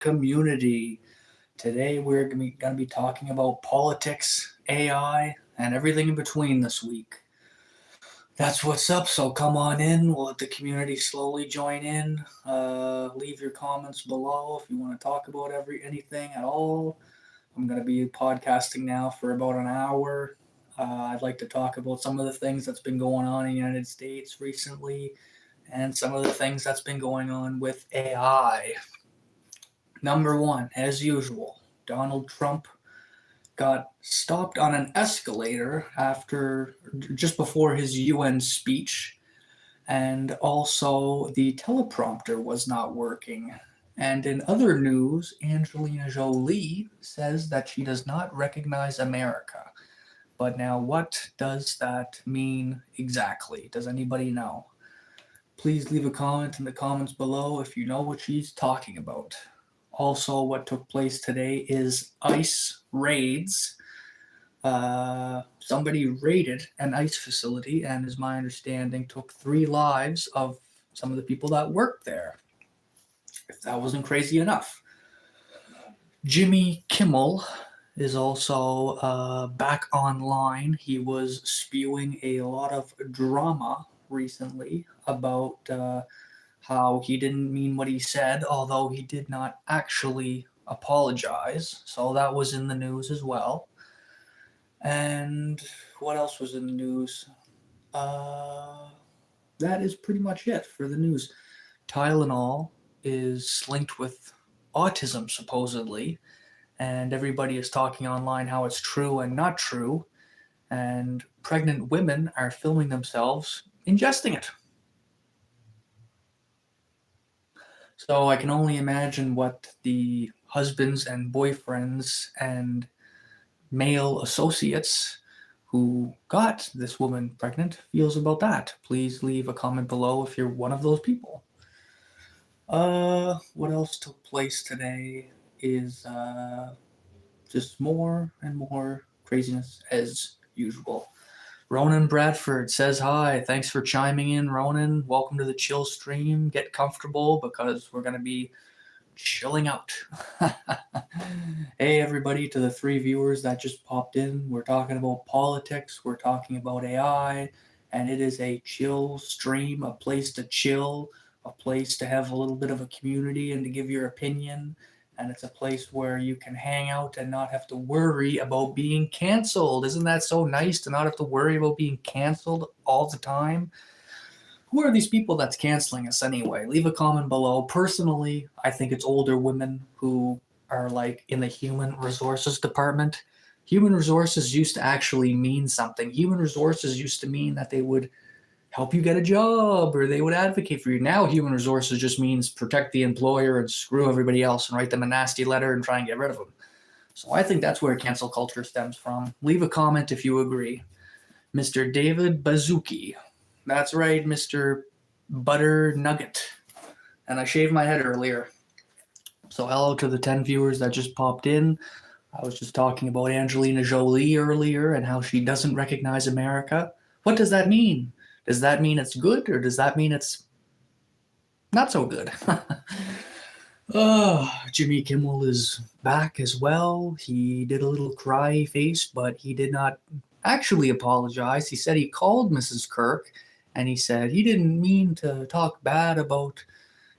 community. Today we're going to be talking about politics, AI, and everything in between this week. That's what's up, so come on in. We'll let the community slowly join in. Leave your comments below if you want to talk about anything at all. I'm going to be podcasting now for about an hour. I'd like to talk about some of the things that's been going on in the United States recently and some of the things that's been going on with AI. Number one, as usual, Donald Trump got stopped on an escalator just before his UN speech, and also the teleprompter was not working. And in other news, Angelina Jolie says that she does not recognize America. But now, what does that mean exactly? Does anybody know? Please leave a comment in the comments below if you know what she's talking about. Also, what took place today is ICE raids. Somebody raided an ICE facility and, as my understanding, took 3 lives of some of the people that worked there. If that wasn't crazy enough. Jimmy Kimmel is also back online. He was spewing a lot of drama recently about how he didn't mean what he said, although he did not actually apologize. So that was in the news as well. And what else was in the news? That is pretty much it for the news. Tylenol is linked with autism, supposedly, and everybody is talking online how it's true and not true, and pregnant women are filming themselves ingesting it. So I can only imagine what the husbands and boyfriends and male associates who got this woman pregnant feels about that. Please leave a comment below if you're one of those people. What else took place today is just more and more craziness as usual. Ronan Bradford says hi. Thanks for chiming in, Ronan. Welcome to the Chillstream. Get comfortable because we're going to be chilling out. Hey, everybody, to the 3 viewers that just popped in. We're talking about politics. We're talking about AI. And it is a chill stream, a place to chill, a place to have a little bit of a community and to give your opinion. And it's a place where you can hang out and not have to worry about being canceled. Isn't that so nice to not have to worry about being canceled all the time? Who are these people that's canceling us anyway? Leave a comment below. Personally, I think it's older women who are like in the human resources department. Human resources used to actually mean something. Human resources used to mean that they would help you get a job or they would advocate for you. Now human resources just means protect the employer and screw everybody else and write them a nasty letter and try and get rid of them. So I think that's where cancel culture stems from. Leave a comment if you agree. Mr. David Bazuki. That's right, Mr. Butter Nugget. And I shaved my head earlier. So hello to the 10 viewers that just popped in. I was just talking about Angelina Jolie earlier and how she doesn't recognize America. What does that mean? Does that mean it's good, or does that mean it's not so good? Jimmy Kimmel is back as well. He did a little cry face, but he did not actually apologize. He said he called Mrs. Kirk, and he said he didn't mean to talk bad about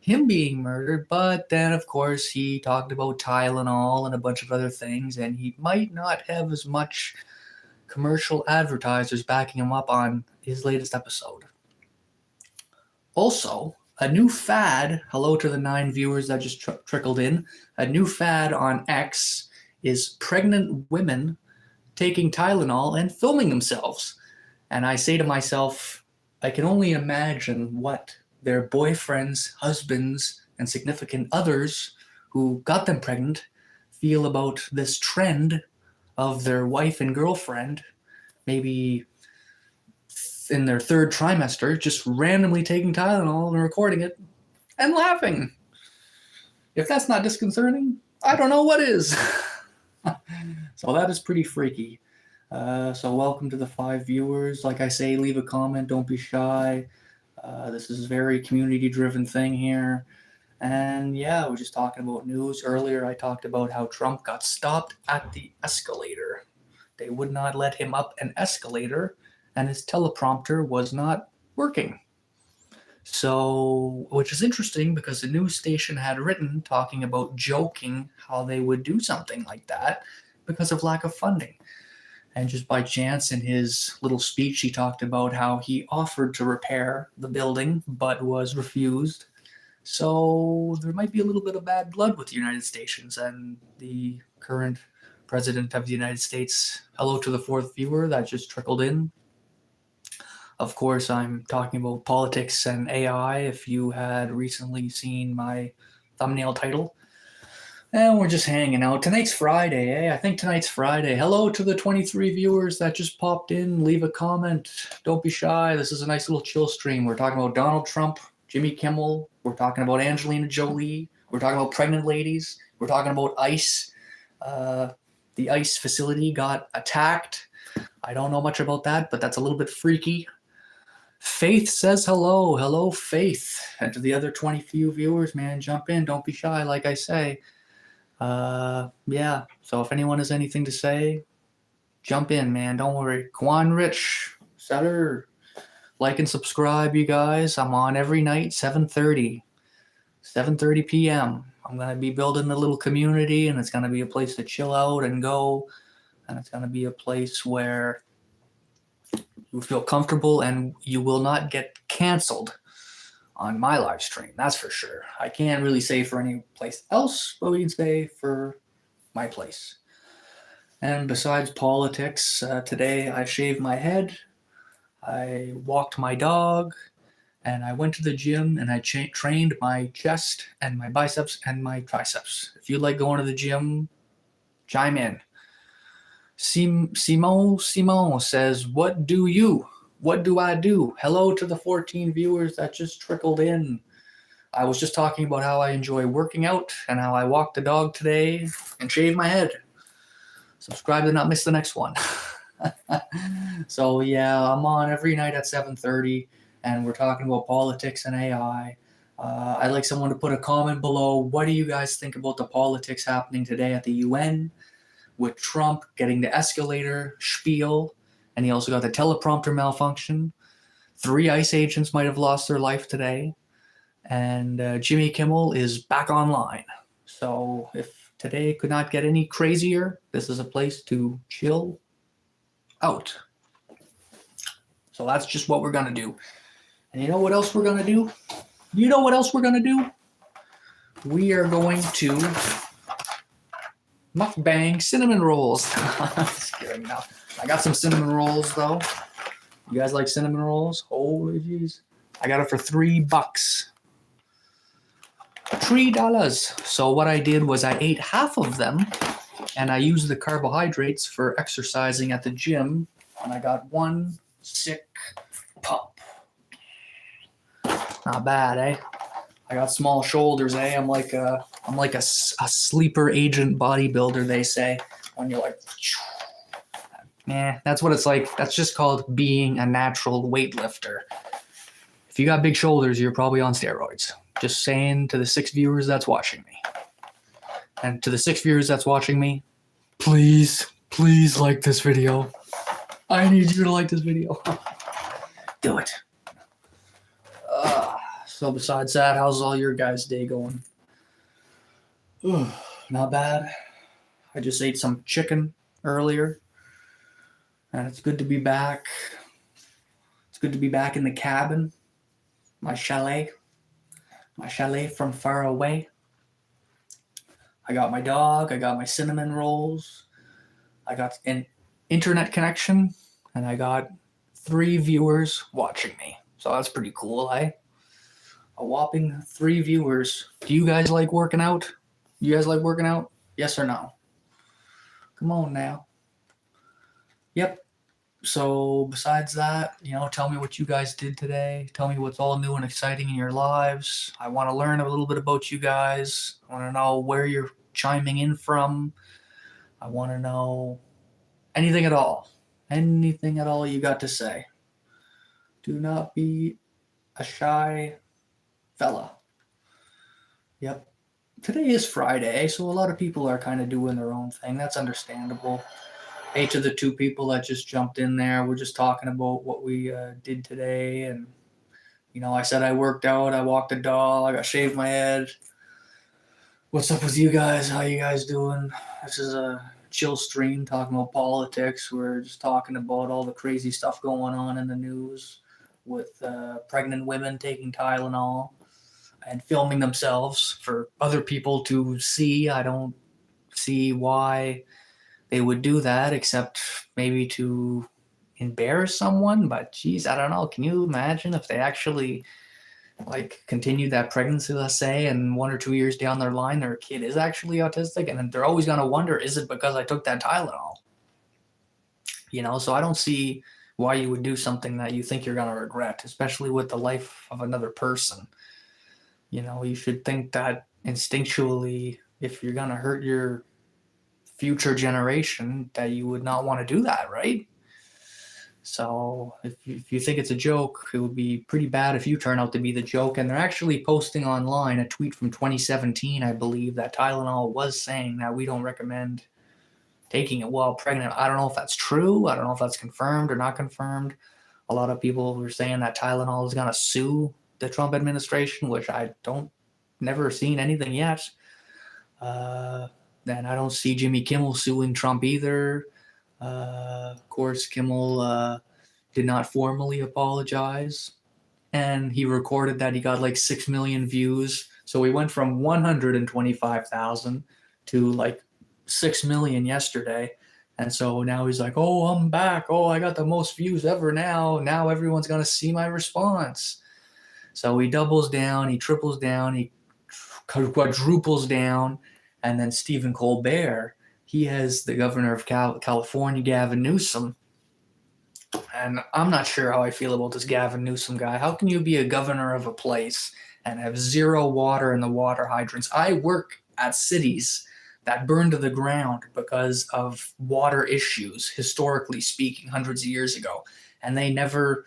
him being murdered, but then, of course, he talked about Tylenol and a bunch of other things, and he might not have as much commercial advertisers backing him up on his latest episode. Also, a new fad, hello to the 9 viewers that just trickled in, a new fad on X is pregnant women taking Tylenol and filming themselves. And I say to myself, I can only imagine what their boyfriends, husbands, and significant others who got them pregnant feel about this trend of their wife and girlfriend, maybe in their 3rd trimester, just randomly taking Tylenol and recording it and laughing. If that's not disconcerting, I don't know what is. So that is pretty freaky. So welcome to the 5 viewers. Like I say, leave a comment. Don't be shy. This is a very community-driven thing here. And yeah, we're just talking about news. Earlier, I talked about how Trump got stopped at the escalator. They would not let him up an escalator, and his teleprompter was not working. So, which is interesting because the news station had written talking about joking how they would do something like that because of lack of funding. And just by chance, in his little speech, he talked about how he offered to repair the building but was refused. So there might be a little bit of bad blood with the United States and the current president of the United States. Hello to the fourth viewer that just trickled in. Of course, I'm talking about politics and AI, if you had recently seen my thumbnail title. And we're just hanging out. Tonight's Friday, eh? I think tonight's Friday. Hello to the 23 viewers that just popped in. Leave a comment. Don't be shy. This is a nice little chill stream. We're talking about Donald Trump, Jimmy Kimmel. We're talking about Angelina Jolie. We're talking about pregnant ladies. We're talking about ICE. The ICE facility got attacked. I don't know much about that, but that's a little bit freaky. Faith says hello. Hello, Faith. And to the other 20 few viewers, man, jump in. Don't be shy, like I say. Yeah. So if anyone has anything to say, jump in, man. Don't worry. Kwan Rich, Setter, like and subscribe, you guys. I'm on every night, 7:30 p.m. I'm going to be building a little community, and it's going to be a place to chill out and go. And it's going to be a place where you feel comfortable and you will not get canceled on my live stream. That's for sure. I can't really say for any place else, but we can say for my place. And besides politics, today I shaved my head, I walked my dog, and I went to the gym and I trained my chest and my biceps and my triceps. If you like going to the gym, chime in. Simon says, what do you? What do I do? Hello to the 14 viewers that just trickled in. I was just talking about how I enjoy working out and how I walked the dog today and shaved my head. Subscribe to not miss the next one. So yeah, I'm on every night at 7:30, and we're talking about politics and AI. I'd like someone to put a comment below. What do you guys think about the politics happening today at the UN? With Trump getting the escalator spiel, and he also got the teleprompter malfunction. 3 ICE agents might have lost their life today, and Jimmy Kimmel is back online. So if today could not get any crazier, this is a place to chill out. So that's just what we're going to do. And you know what else we're going to do? You know what else we're going to do? We are going to mukbang cinnamon rolls. Just kidding now. I got some cinnamon rolls though. You guys like cinnamon rolls? Holy jeez. I got it for $3. $3. So what I did was I ate half of them and I used the carbohydrates for exercising at the gym, and I got one sick pump. Not bad, eh? I got small shoulders, eh? I'm like a sleeper agent bodybuilder, they say. When you're like, that's what it's like. That's just called being a natural weightlifter. If you got big shoulders, you're probably on steroids. Just saying to the 6 viewers that's watching me. And to the 6 viewers that's watching me, please like this video. I need you to like this video. Do it. So besides that, how's all your guys' day going? Not bad. I just ate some chicken earlier, and it's good to be back. It's good to be back in the cabin, my chalet from far away. I got my dog, I got my cinnamon rolls, I got an internet connection, and I got 3 viewers watching me. So that's pretty cool, eh? A whopping 3 viewers. Do you guys like working out? You guys like working out? Yes or no? Come on now. Yep. So besides that, tell me what you guys did today. Tell me what's all new and exciting in your lives. I want to learn a little bit about you guys. I want to know where you're chiming in from. I want to know anything at all. Anything at all you got to say. Do not be a shy fella. Yep. Today is Friday, so a lot of people are kind of doing their own thing. That's understandable. Hey, to the two people that just jumped in there, we're just talking about what we did today. And, I said I worked out, I walked the dog, I shaved my head. What's up with you guys? How you guys doing? This is a chill stream talking about politics. We're just talking about all the crazy stuff going on in the news with pregnant women taking Tylenol and filming themselves for other people to see. I don't see why they would do that except maybe to embarrass someone. But geez, I don't know. Can you imagine if they actually continued that pregnancy, let's say, and 1 or 2 years down their line, their kid is actually autistic, and then they're always going to wonder, is it because I took that Tylenol? So I don't see why you would do something that you think you're going to regret, especially with the life of another person. You should think that instinctually, if you're going to hurt your future generation, that you would not want to do that, right? So if you think it's a joke, it would be pretty bad if you turn out to be the joke. And they're actually posting online a tweet from 2017, I believe, that Tylenol was saying that we don't recommend taking it while pregnant. I don't know if that's true. I don't know if that's confirmed or not confirmed. A lot of people were saying that Tylenol is going to sue the Trump administration, which I don't never seen anything yet. Then I don't see Jimmy Kimmel suing Trump either. Of course, Kimmel did not formally apologize, and he recorded that he got like 6 million views. So he went from 125,000 to like 6 million yesterday. And so now he's like, oh, I'm back. Oh, I got the most views ever now. Now everyone's going to see my response. So he doubles down, he triples down, he quadruples down. And then Stephen Colbert, he has the governor of California, Gavin Newsom. And I'm not sure how I feel about this Gavin Newsom guy. How can you be a governor of a place and have zero water in the water hydrants? I work at cities that burn to the ground because of water issues, historically speaking, hundreds of years ago. And they never,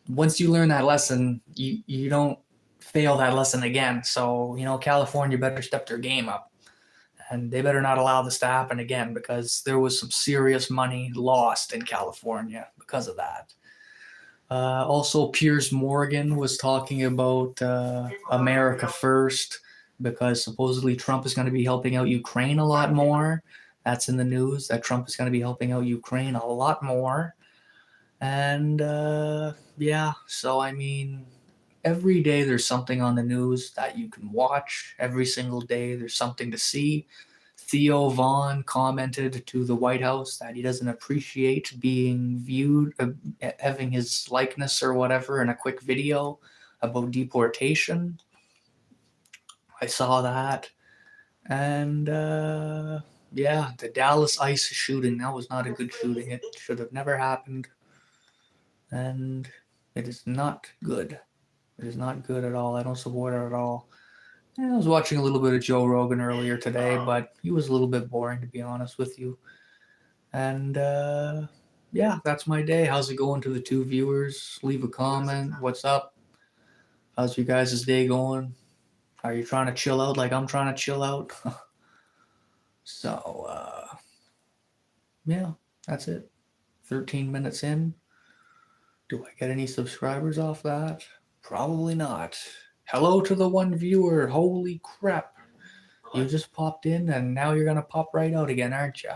once you learn that lesson, you don't fail that lesson again. So, California better step their game up. And they better not allow this to happen again, because there was some serious money lost in California because of that. Also, Piers Morgan was talking about America First, because supposedly Trump is going to be helping out Ukraine a lot more. That's in the news, that Trump is going to be helping out Ukraine a lot more. And yeah, so I mean, every day there's something on the news that you can watch. Every single day there's something to see. Theo Vaughn commented to the White House that he doesn't appreciate being viewed, having his likeness or whatever in a quick video about deportation. I saw that. And yeah, the Dallas ICE shooting, that was not a good shooting. It should have never happened. And it is not good. It is not good at all. I don't support it at all. I was watching a little bit of Joe Rogan earlier today, but he was a little bit boring, to be honest with you. And yeah, that's my day. How's it going to the two viewers? Leave a comment. What's up? How's you guys' day going? Are you trying to chill out like I'm trying to chill out? So, yeah, that's it. 13 minutes in. Do I get any subscribers off that? Probably not. Hello to the one viewer. Holy crap. You just popped in and now you're going to pop right out again, aren't you?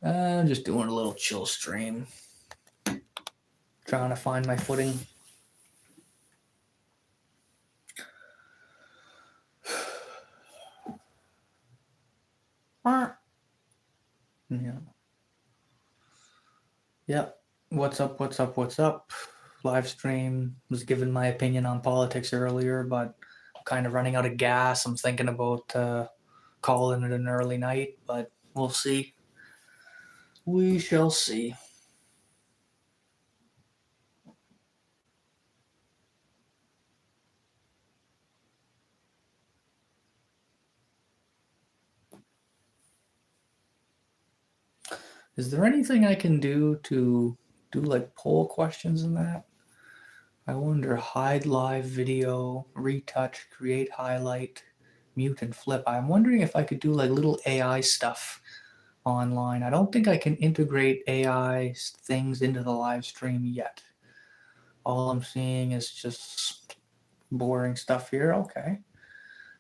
I'm just doing a little chill stream. Trying to find my footing. Yeah. Yep. What's up? What's up? What's up? Live stream. Was giving my opinion on politics earlier, but I'm kind of running out of gas. I'm thinking about calling it an early night, but we'll see. We shall see. Is there anything I can do to do like poll questions in that? I wonder. Hide live video, retouch, create highlight. mute and flip. I'm wondering if I could do like little AI stuff online. I don't think I can integrate AI things into the live stream yet. All I'm seeing is just boring stuff here. Okay.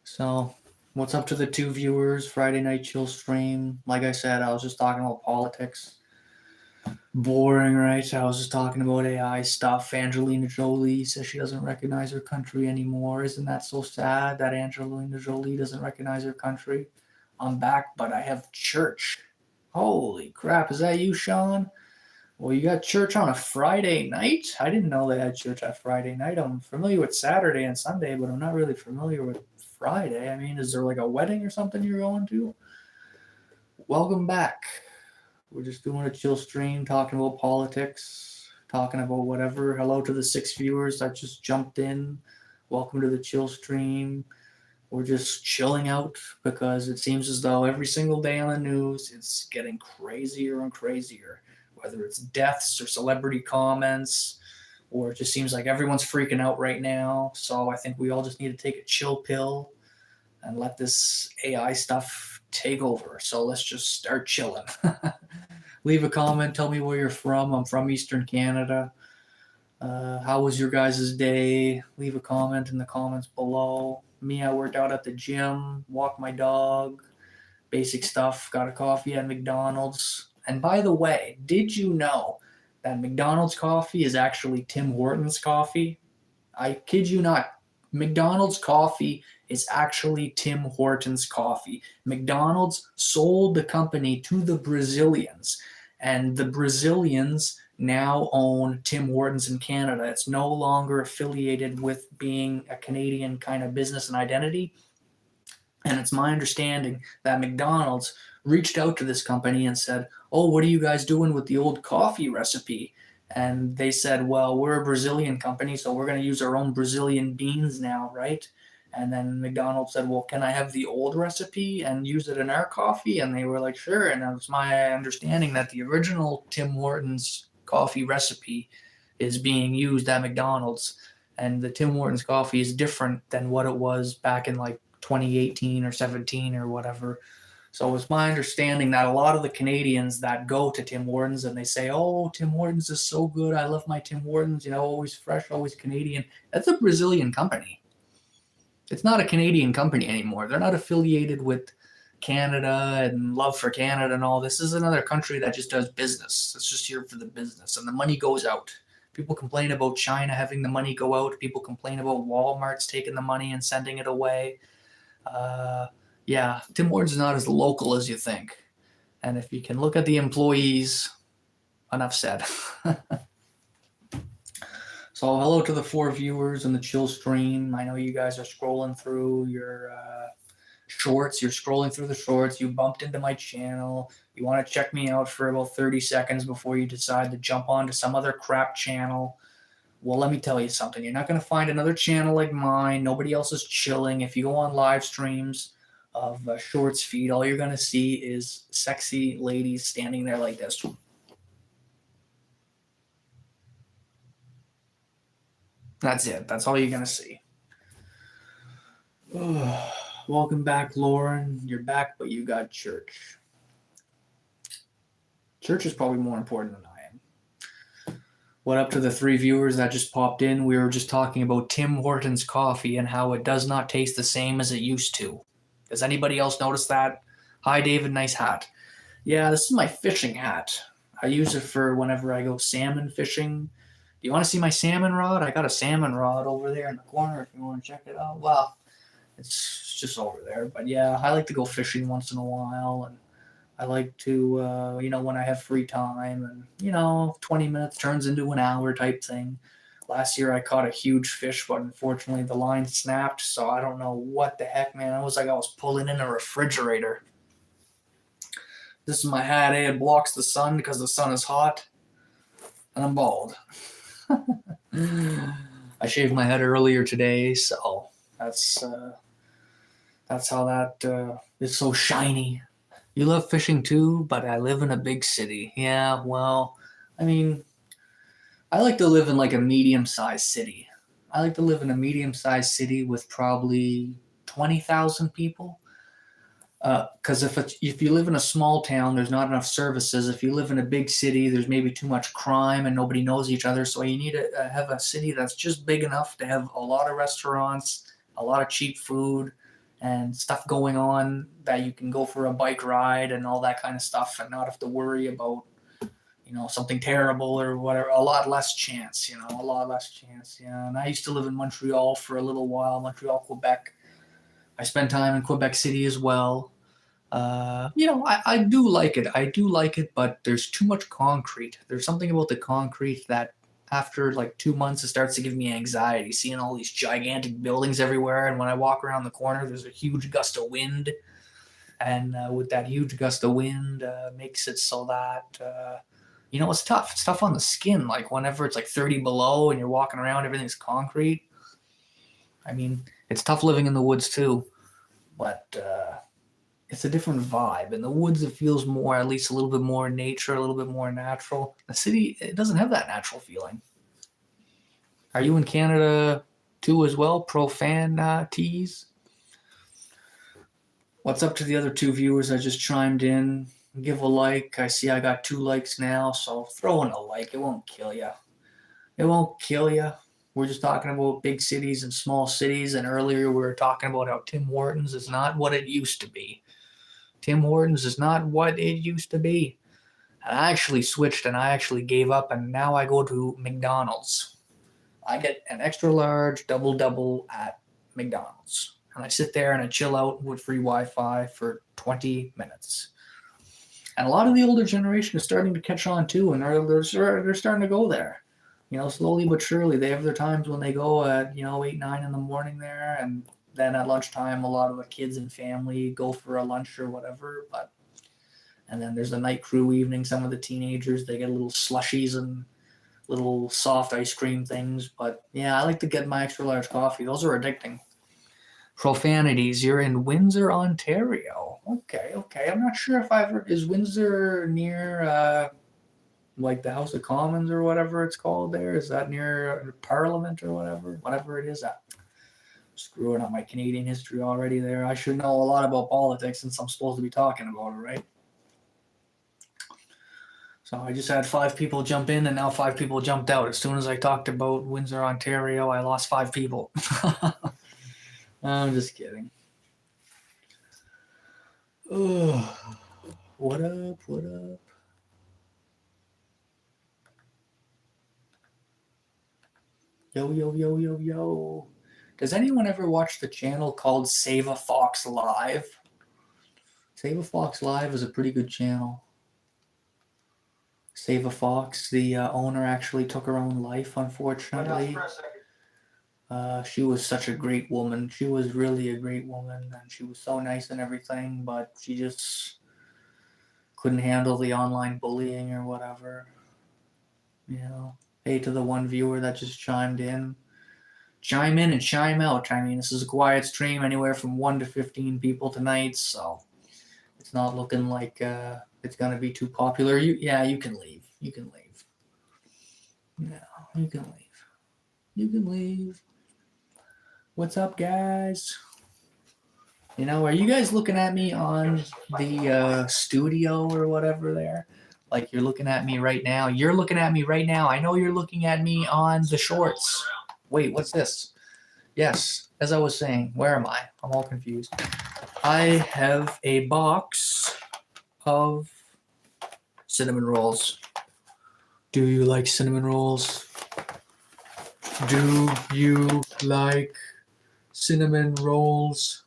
So, what's up to the two viewers? Friday night chill stream. Like I said, I was just talking about politics. Boring, right? I was just talking about AI stuff. Angelina Jolie says she doesn't recognize her country anymore. Isn't that so sad that Angelina Jolie doesn't recognize her country? I'm back, but I have church. Holy crap, is that you, Sean? Well, you got church on a Friday night? I didn't know they had church on Friday night. I'm familiar with Saturday and Sunday, but I'm not really familiar with Friday. I mean, is there like a wedding or something you're going to? Welcome back. We're just doing a chill stream, talking about politics, talking about whatever. Hello to the 6 viewers that just jumped in. Welcome to the chill stream. We're just chilling out because it seems as though every single day on the news it's getting crazier and crazier. Whether it's deaths or celebrity comments, or it just seems like everyone's freaking out right now. So I think we all just need to take a chill pill and let this AI stuff take over. So let's just start chilling. Leave a comment. Tell me where you're from. I'm from Eastern Canada. How was your guys' day? Leave a comment in the comments below. Me, I worked out at the gym, walked my dog, basic stuff, got a coffee at McDonald's. And by the way, did you know that McDonald's coffee is actually Tim Hortons coffee? I kid you not. McDonald's coffee is actually Tim Hortons coffee. McDonald's sold the company to the Brazilians, and the Brazilians now own Tim Hortons in Canada. It's no longer affiliated with being a Canadian kind of business and identity. And it's my understanding that McDonald's reached out to this company and said, "Oh, what are you guys doing with the old coffee recipe?" And they said, "Well, we're a Brazilian company, so we're going to use our own Brazilian beans now, right?" And then McDonald's said, "Well, can I have the old recipe and use it in our coffee?" And they were like, "Sure." And it was my understanding that the original Tim Hortons coffee recipe is being used at McDonald's. And the Tim Hortons coffee is different than what it was back in like 2018 or 17 or whatever. So it's my understanding that a lot of the Canadians that go to Tim Hortons and they say, "Oh, Tim Hortons is so good. I love my Tim Hortons, always fresh, always Canadian." That's a Brazilian company. It's not a Canadian company anymore. They're not affiliated with Canada and Love for Canada and all. This is another country that just does business. It's just here for the business, and the money goes out. People complain about China having the money go out. People complain about Walmart's taking the money and sending it away. Yeah, Tim Hortons is not as local as you think. And if you can look at the employees, enough said. So hello to the 4 viewers in the chill stream. I know you guys are scrolling through your shorts. You're scrolling through the shorts. You bumped into my channel. You want to check me out for about 30 seconds before you decide to jump onto some other crap channel. Well, let me tell you something. You're not going to find another channel like mine. Nobody else is chilling. If you go on live streams of Shorts feed, all you're going to see is sexy ladies standing there like this. That's it. That's all you're going to see. Welcome back, Lauren. You're back, but you got church. Church is probably more important than I am. What up to the 3 viewers that just popped in? We were just talking about Tim Hortons coffee and how it does not taste the same as it used to. Does anybody else notice that? Hi, David. Nice hat. Yeah, this is my fishing hat. I use it for whenever I go salmon fishing. Do you want to see my salmon rod? I got a salmon rod over there in the corner if you want to check it out. Well, it's just over there. But yeah, I like to go fishing once in a while, and I like to, when I have free time, and 20 minutes turns into an hour type thing. Last year I caught a huge fish, but unfortunately the line snapped, so I don't know what the heck, man. It was like I was pulling in a refrigerator. This is my hat. It blocks the sun because the sun is hot, and I'm bald. I shaved my head earlier today, so that's how that is so shiny. You love fishing too, but I live in a big city. Yeah, well, I mean, I like to live in like a medium-sized city. I like to live in a medium-sized city with probably 20,000 people. Because if you live in a small town, there's not enough services. If you live in a big city, there's maybe too much crime and nobody knows each other. So you need to have a city that's just big enough to have a lot of restaurants, a lot of cheap food, and stuff going on that you can go for a bike ride and all that kind of stuff, and not have to worry about something terrible or whatever. A lot less chance, a lot less chance. Yeah. And I used to live in Montreal for a little while, Montreal, Quebec. I spent time in Quebec City as well. I do like it. I do like it, but there's too much concrete. There's something about the concrete that after like 2 months, it starts to give me anxiety, seeing all these gigantic buildings everywhere. And when I walk around the corner, there's a huge gust of wind. And with that huge gust of wind, makes it so that, it's tough. It's tough on the skin. Like whenever it's like 30 below and you're walking around, everything's concrete. I mean, it's tough living in the woods too, but it's a different vibe. In the woods, it feels more, at least a little bit more nature, a little bit more natural. The city, it doesn't have that natural feeling. Are you in Canada too as well? Pro-fan tees? What's up to the other 2 viewers? I just chimed in. Give a like. I see I got 2 likes now, so throw in a like. It won't kill you. It won't kill you. We're just talking about big cities and small cities, and earlier we were talking about how Tim Hortons is not what it used to be. Tim Hortons is not what it used to be. And I actually switched and I actually gave up, and now I go to McDonald's. I get an extra large double at McDonald's. And I sit there and I chill out with free Wi-Fi for 20 minutes. And a lot of the older generation is starting to catch on too, and they're starting to go there. Slowly but surely. They have their times when they go at, 8, 9 in the morning there, and then at lunchtime, a lot of the kids and family go for a lunch or whatever. And then there's the night crew evening. Some of the teenagers, they get little slushies and little soft ice cream things. But yeah, I like to get my extra large coffee. Those are addicting. Profanities. You're in Windsor, Ontario. Okay. I'm not sure if is Windsor near like the House of Commons or whatever it's called there? Is that near Parliament or whatever it is? Screwing up my Canadian history already there. I should know a lot about politics since I'm supposed to be talking about it, right? So I just had 5 people jump in, and now 5 people jumped out. As soon as I talked about Windsor, Ontario, I lost 5 people. I'm just kidding. Oh, what up? Yo. Does anyone ever watch the channel called Save a Fox Live? Save a Fox Live is a pretty good channel. Save a Fox, the owner actually took her own life, unfortunately. She was such a great woman. She was really a great woman, and she was so nice and everything, but she just couldn't handle the online bullying or whatever. Hey to the 1 viewer that just chimed in. Chime in and chime out. I mean, this is a quiet stream, anywhere from 1 to 15 people tonight, so it's not looking like it's going to be too popular. You can leave. You can leave. What's up, guys? Are you guys looking at me on the studio or whatever there? Like you're looking at me right now. You're looking at me right now. I know you're looking at me on the shorts. Wait, what's this? Yes, as I was saying, where am I? I'm all confused. I have a box of cinnamon rolls. Do you like cinnamon rolls? Do you like cinnamon rolls?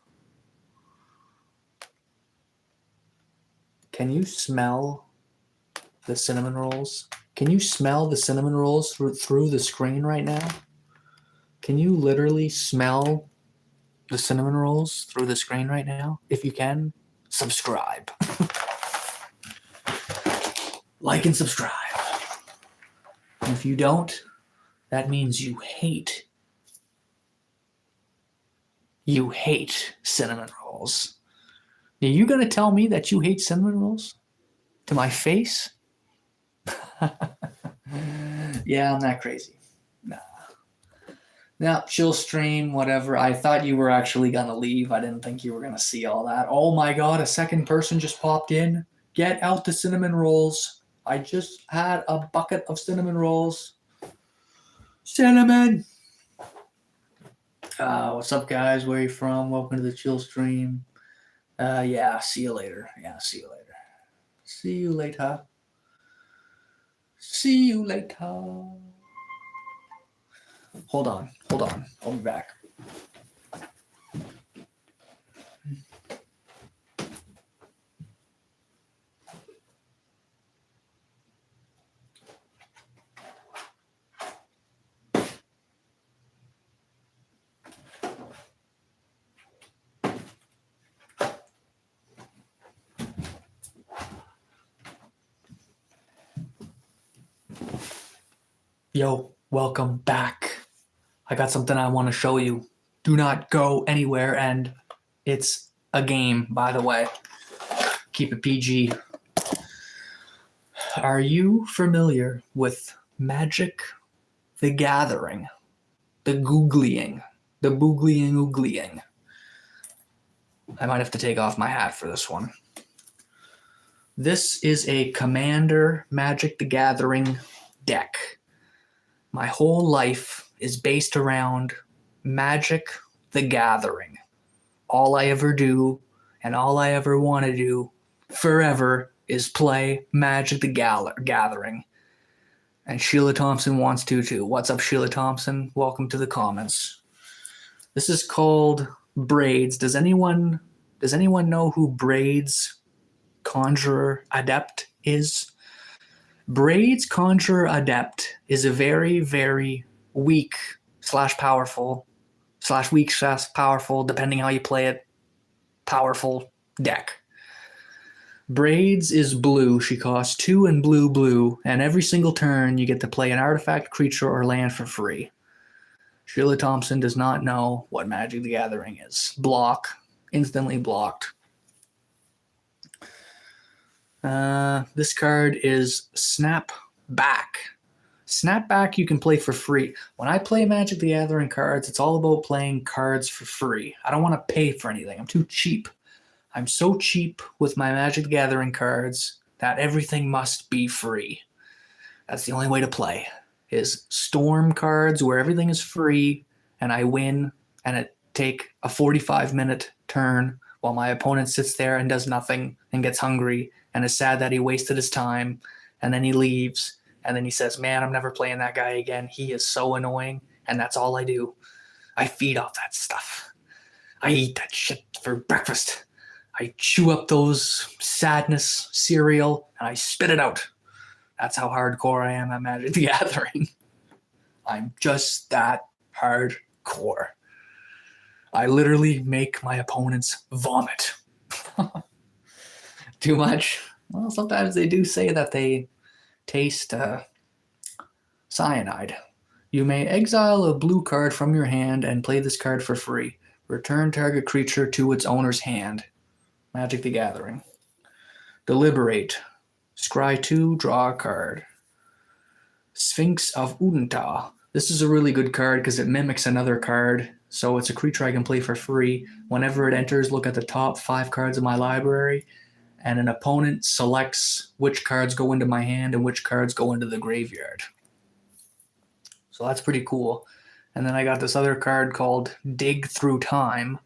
Can you smell the cinnamon rolls? Can you smell the cinnamon rolls through the screen right now? Can you literally smell the cinnamon rolls through the screen right now? If you can, subscribe. Like and subscribe. And if you don't, that means you hate cinnamon rolls. Are you going to tell me that you hate cinnamon rolls? To my face? Yeah, I'm not crazy. Now, Chillstream, whatever. I thought you were actually gonna leave. I didn't think you were gonna see all that. Oh my god, a second person just popped in. Get out the cinnamon rolls. I just had a bucket of cinnamon rolls. Cinnamon! What's up, guys? Where are you from? Welcome to the Chillstream. Yeah, see you later. Yeah, see you later. See you later. See you later. Hold on. I'll be back. Yo, welcome back. I got something I want to show you. Do not go anywhere, and it's a game, by the way. Keep it PG. Are you familiar with Magic the Gathering? The googlying. The booglying ooglying. I might have to take off my hat for this one. This is a Commander Magic the Gathering deck. My whole life is based around Magic the Gathering. All I ever do and all I ever want to do forever is play Magic the Gathering. And Sheila Thompson wants to too. What's up, Sheila Thompson? Welcome to the comments. This is called Braids. Does anyone know who Braids Conjurer Adept is? Braids Conjurer Adept is a very, very weak / powerful / weak / powerful, depending how you play it, powerful deck. Braids is blue. She costs 2 and blue, and every single turn you get to play an artifact, creature, or land for free. Sheila Thompson does not know what Magic the Gathering is. Block. Instantly blocked. This card is Snapback. Snapback you can play for free. When I play Magic the Gathering cards, it's all about playing cards for free. I don't want to pay for anything. I'm too cheap. I'm so cheap with my Magic the Gathering cards that everything must be free. That's the only way to play, is Storm cards where everything is free and I win and it take a 45-minute turn while my opponent sits there and does nothing and gets hungry and is sad that he wasted his time, and then he leaves and then he says, man, I'm never playing that guy again. He is so annoying, and that's all I do. I feed off that stuff. I eat that shit for breakfast. I chew up those sadness cereal and I spit it out. That's how hardcore I am at Magic the Gathering. I'm just that hardcore. I literally make my opponents vomit. Too much? Well, sometimes they do say that they taste cyanide. You may exile a blue card from your hand and play this card for free. Return target creature to its owner's hand. Magic the Gathering. Deliberate. Scry 2, draw a card. Sphinx of Udenta. This is a really good card because it mimics another card, so it's a creature I can play for free. Whenever it enters, look at the top 5 cards of my library, and an opponent selects which cards go into my hand and which cards go into the graveyard. So that's pretty cool. And then I got this other card called Dig Through Time,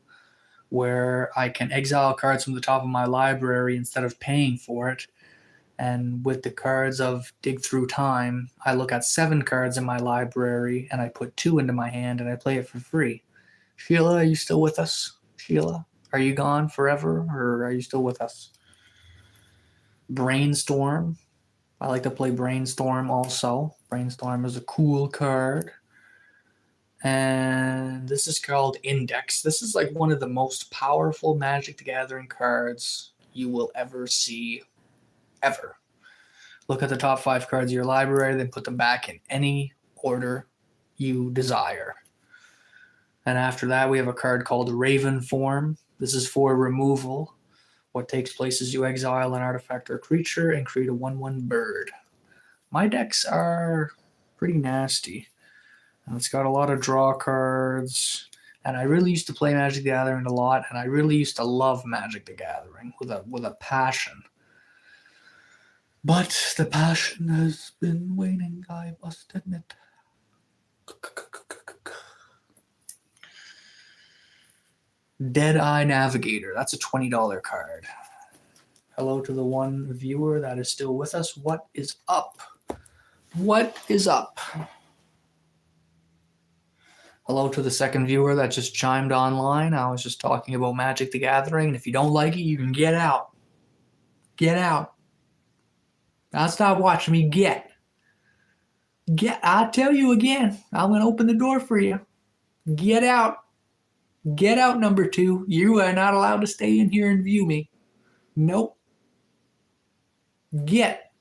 where I can exile cards from the top of my library instead of paying for it. And with the cards of Dig Through Time, I look at 7 cards in my library and I put 2 into my hand and I play it for free. Sheila, are you still with us? Sheila, are you gone forever or are you still with us? Brainstorm. I like to play Brainstorm also. Brainstorm is a cool card. And this is called Index. This is like one of the most powerful Magic the Gathering cards you will ever see. Ever. Look at the top 5 cards of your library, then put them back in any order you desire. And after that, we have a card called Raven Form. This is for removal. What takes place is you exile an artifact or creature and create a 1/1 bird. My decks are pretty nasty. And it's got a lot of draw cards. And I really used to play Magic the Gathering a lot, and I really used to love Magic the Gathering with a passion. But the passion has been waning, I must admit. Dead-Eye Navigator. That's a $20 card. Hello to the one viewer that is still with us. What is up? What is up? Hello to the second viewer that just chimed online. I was just talking about Magic the Gathering, and if you don't like it, you can get out. Get out. Now stop watching me. Get. I'll tell you again. I'm going to open the door for you. Get out. Get out, number 2. You are not allowed to stay in here and view me. Nope. Get.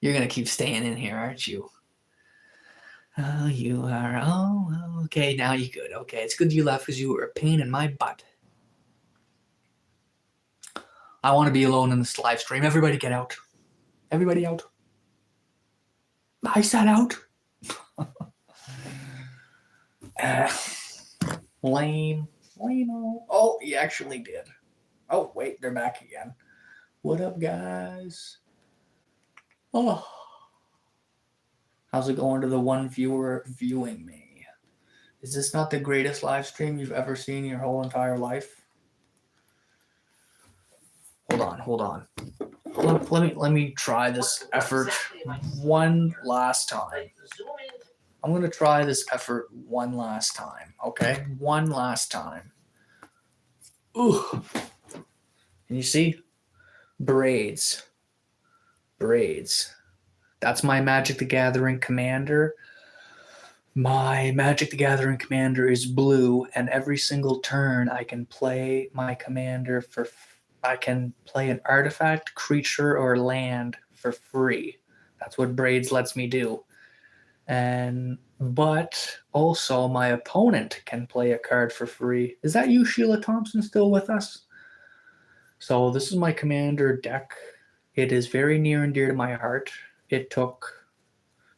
You're going to keep staying in here, aren't you? Oh, you are. Oh, okay. Now you're good. Okay, it's good you left because you were a pain in my butt. I want to be alone in this live stream. Everybody get out. Everybody out. I sat out. Lame. Lame-o. Oh, he actually did. Oh, wait, they're back again. What up, guys? Oh. How's it going to the one viewer viewing me? Is this not the greatest live stream you've ever seen in your whole entire life? Hold on. Let me try this effort one last time. I'm going to try this effort one last time, okay? One last time. Ooh. Can you see? Braids. That's my Magic the Gathering commander. My Magic the Gathering commander is blue, and every single turn I can play my commander I can play an artifact, creature, or land for free. That's what Braids lets me do. But also my opponent can play a card for free. Is that you, Sheila Thompson, still with us? So this is my commander deck. It is very near and dear to my heart. It took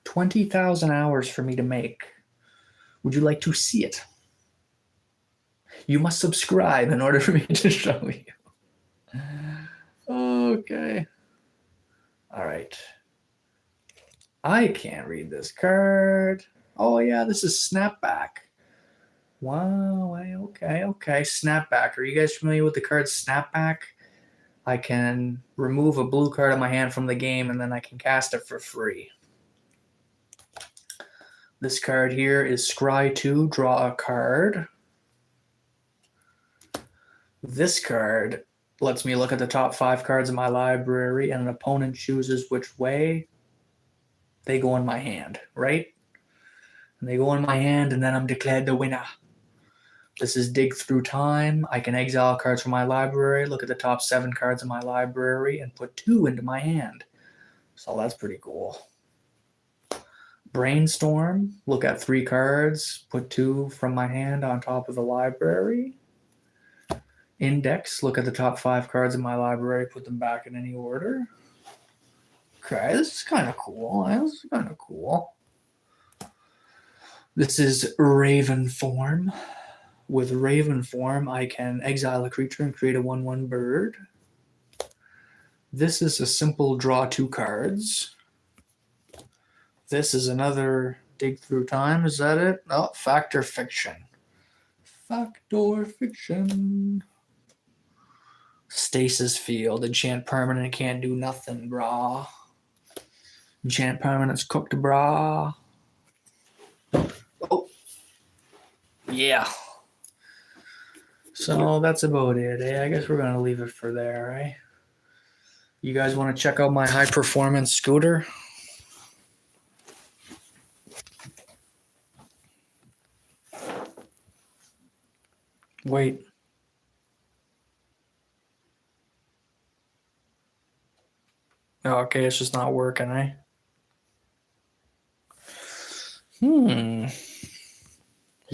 20,000 hours for me to make. Would you like to see it? You must subscribe in order for me to show you. Okay. All right. I can't read this card. Oh, yeah, this is Snapback. Wow, okay. Snapback. Are you guys familiar with the card Snapback? I can remove a blue card in my hand from the game, and then I can cast it for free. This card here is Scry 2, draw a card. This card lets me look at the top 5 cards in my library, and an opponent chooses which way they go in my hand, right? And they go in my hand, and then I'm declared the winner. This is Dig Through Time. I can exile cards from my library, look at the top 7 cards in my library, and put 2 into my hand. So that's pretty cool. Brainstorm. Look at 3 cards, put 2 from my hand on top of the library. Index. Look at the top 5 cards in my library, put them back in any order. Okay, this is kind of cool. This is Raven Form. With Raven Form, I can exile a creature and create a 1/1 bird. This is a simple draw 2 cards. This is another Dig Through Time. Is that it? Oh, Factor Fiction. Stasis Field. Enchant permanent can't do nothing, brah. Enchant permanent's cooked, brah. Oh. Yeah. So that's about it, I guess we're going to leave it for there, right? You guys want to check out my high-performance scooter? Wait. Oh, okay, it's just not working, eh? You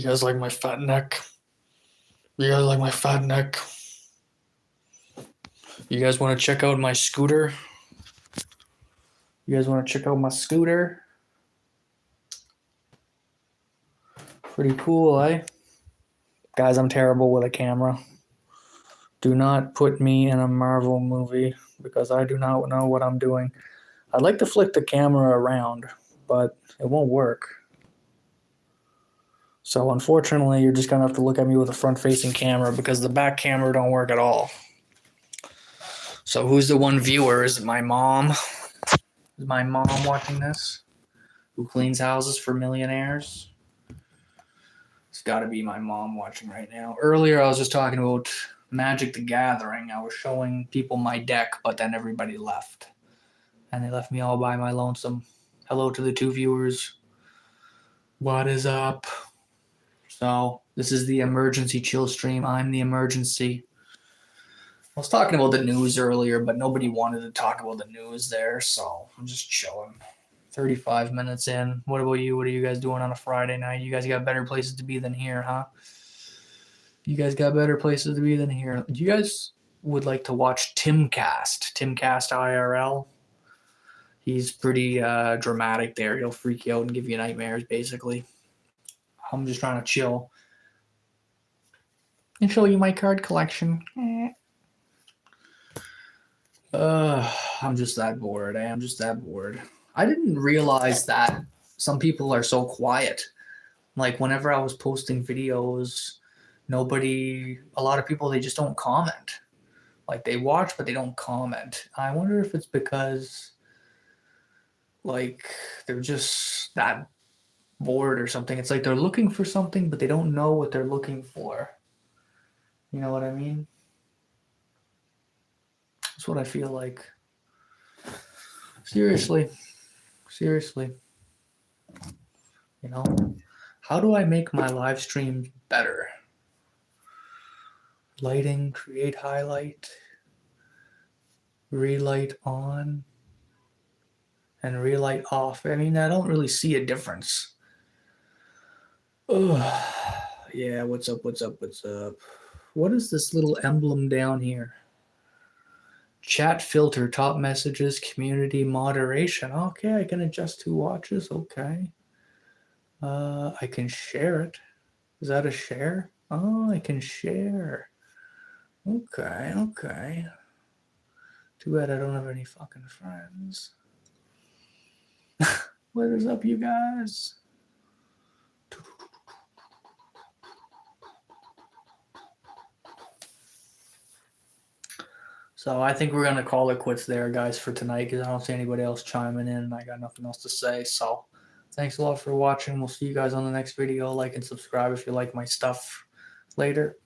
guys like my fat neck? You guys want to check out my scooter? You guys want to check out my scooter? Pretty cool, eh? Guys, I'm terrible with a camera. Do not put me in a Marvel movie because I do not know what I'm doing. I'd like to flick the camera around, but it won't work. So unfortunately, you're just gonna have to look at me with a front-facing camera because the back camera don't work at all. So who's the one viewer? Is it my mom? Is my mom watching this? Who cleans houses for millionaires? It's got to be my mom watching right now. Earlier, I was just talking about Magic the Gathering. I was showing people my deck, but then everybody left. And they left me all by my lonesome. Hello to the 2 viewers. What is up? So, this is the emergency chill stream. I'm the emergency. I was talking about the news earlier, but nobody wanted to talk about the news there, so I'm just chilling. 35 minutes in. What about you? What are you guys doing on a Friday night? You guys got better places to be than here, huh? You guys got better places to be than here. You guys would like to watch Timcast IRL. He's pretty dramatic there. He'll freak you out and give you nightmares, basically. I'm just trying to chill and show you my card collection. I'm just that bored. I'm just that bored. I didn't realize that some people are so quiet. Like whenever I was posting videos, a lot of people, they just don't comment. Like they watch, but they don't comment. I wonder if it's because like they're just that bored or something. It's like they're looking for something, but they don't know what they're looking for. You know what I mean? That's what I feel like. Seriously. You know, how do I make my live stream better? Lighting, create highlight, relight on, and relight off. I mean, I don't really see a difference. Ugh. Yeah, what's up? What is this little emblem down here? Chat filter, top messages, community moderation. Okay, I can adjust who watches. Okay. I can share it. Is that a share? Oh, I can share. Okay. Too bad I don't have any fucking friends. What is up, you guys? So I think we're going to call it quits there, guys, for tonight because I don't see anybody else chiming in and I got nothing else to say. So thanks a lot for watching. We'll see you guys on the next video. Like and subscribe if you like my stuff. Later.